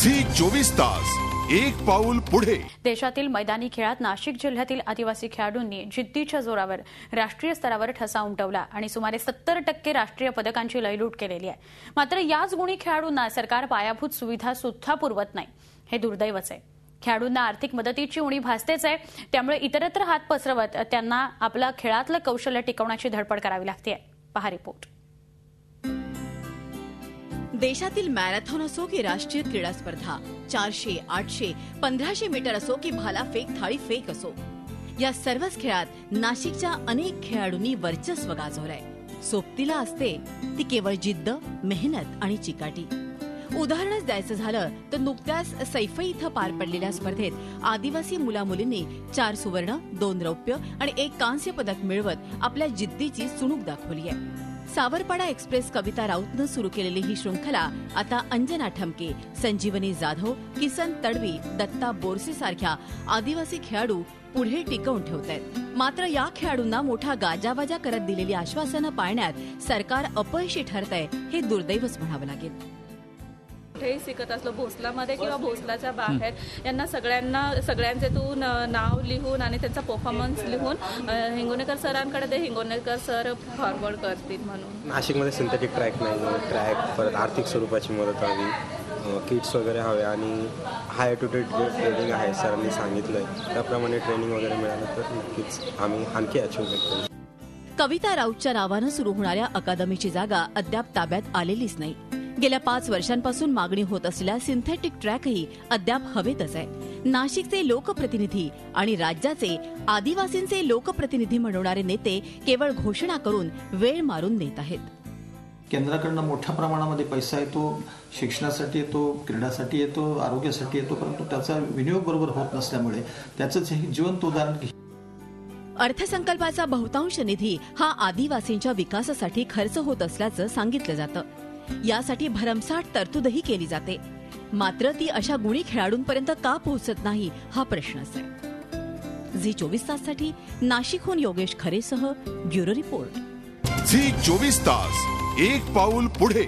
Zee 24 तास एक पाऊल पुढे। देशातील मैदानी खेळात नाशिक जिल्ह्यातील आदिवासी खेळाडूंनी जिद्दीच्या जोरावर राष्ट्रीय स्तरावर ठसा उमटवला आणि सुमारे 70% राष्ट्रीय पदकांची लयलूट केलेली आहे। मात्र याच गुणी खेळाडूंना सरकार पायाभूत सुविधा सुद्धा पुरवत नाही, हे दुर्दैवच आहे। खेळाडूंना आर्थिक मदतीची उणीव भासतेच आहे, त्यामुळे इतरत्र हात पसरवत त्यांना आपलं खेळातलं कौशल्य टिकवण्याची धडपड करावी लागते। पहा रिपोर्ट। देशातील मॅरेथॉन असो की राष्ट्रीय क्रीडा स्पर्धा, 400, 800, 1500 मीटर असो की भालाफेक, थाळीफेक असो, या सर्वच खेळात नाशिकच्या अनेक खेळाडूंनी वर्चस्व गाजवलंय। सोबतीला असते ती केवळ जिद्द, मेहनत आणि चिकाटी। उदाहरणच द्यायचं झालं तर नुकत्याच सैफई इथं पार पडलेल्या स्पर्धेत आदिवासी मुलामुलींनी 4 सुवर्ण, 2 रौप्य आणि 1 कांस्य पदक मिळवत आपल्या जिद्दीची चुणूक दाखवली आहे। सावरपाडा एक्सप्रेस कविता राऊतनं सुरू केलेली ही शृंखला आता अंजना ठमके, संजीवनी जाधव, किसन तडवी, दत्ता बोरसे सारख्या आदिवासी खेळाडू पुढे टिकवून ठेवतायत। मात्र या खेळाडूंना मोठा गाजावाजा करत दिलेली आश्वासनं पाळण्यात सरकार अपयशी ठरतंय, हे दुर्दैवच म्हणावं लागेल। कुठेही शिकत असलो, भोसलामध्ये किंवा भोसलाच्या बाहेर, यांना सगळ्यांचे तू नाव लिहून आणि त्यांचा परफॉर्मन्स लिहून हिंगोनेकर सरांकडे ते हिंगोनेकर सर फॉरवर्ड करतील म्हणून। नाशिकमध्ये सिंथेटिक ट्रॅक नाही, ट्रॅक परत आर्थिक स्वरूपाची मदत हवी, किट्स वगैरे हवे आणि हाय ॲटिट्यूड जे ट्रेनिंग आहे सरांनी सांगितलंय त्याप्रमाणे ट्रेनिंग वगैरे मिळालं तर नक्कीच आम्ही आणखी अचीव्ह करू। कविता राऊतच्या नावानं सुरू होणाऱ्या अकादमीची जागा अद्याप ताब्यात आलेलीच नाही। गेल्या 5 वर्षांपासून मागणी होत असलेला सिंथेटिक ट्रॅकही अद्याप हवेतच आहे। नाशिकचे लोकप्रतिनिधी आणि राज्याचे आदिवासींचे लोकप्रतिनिधी म्हणवणारे नेते केवळ घोषणा करून वेळ मारून नेत आहेत। केंद्राकडनं मोठ्या प्रमाणामध्ये पैसा येतो, शिक्षणासाठी येतो, क्रीडासाठी येतो, आरोग्यासाठी येतो, परंतु त्याचा विनियोग बरोबर होत नसल्यामुळे त्याचंच हे जिवंत उदाहरण। अर्थसंकल्पाचा बहुतांश निधी हा आदिवासींच्या विकासासाठी खर्च होत असल्याचं सांगितलं जातं। यासाठी भरमसाठ तरतूदही केली जाते, मात्र ती अशा गुणी खेळाडूंपर्यंत का पोहोचत नाही, हा प्रश्नच आहे। झी 24 ताससाठी नाशिकहून योगेश खरेसह ब्युरो रिपोर्ट। झी 24 तास एक पाऊल पुढे।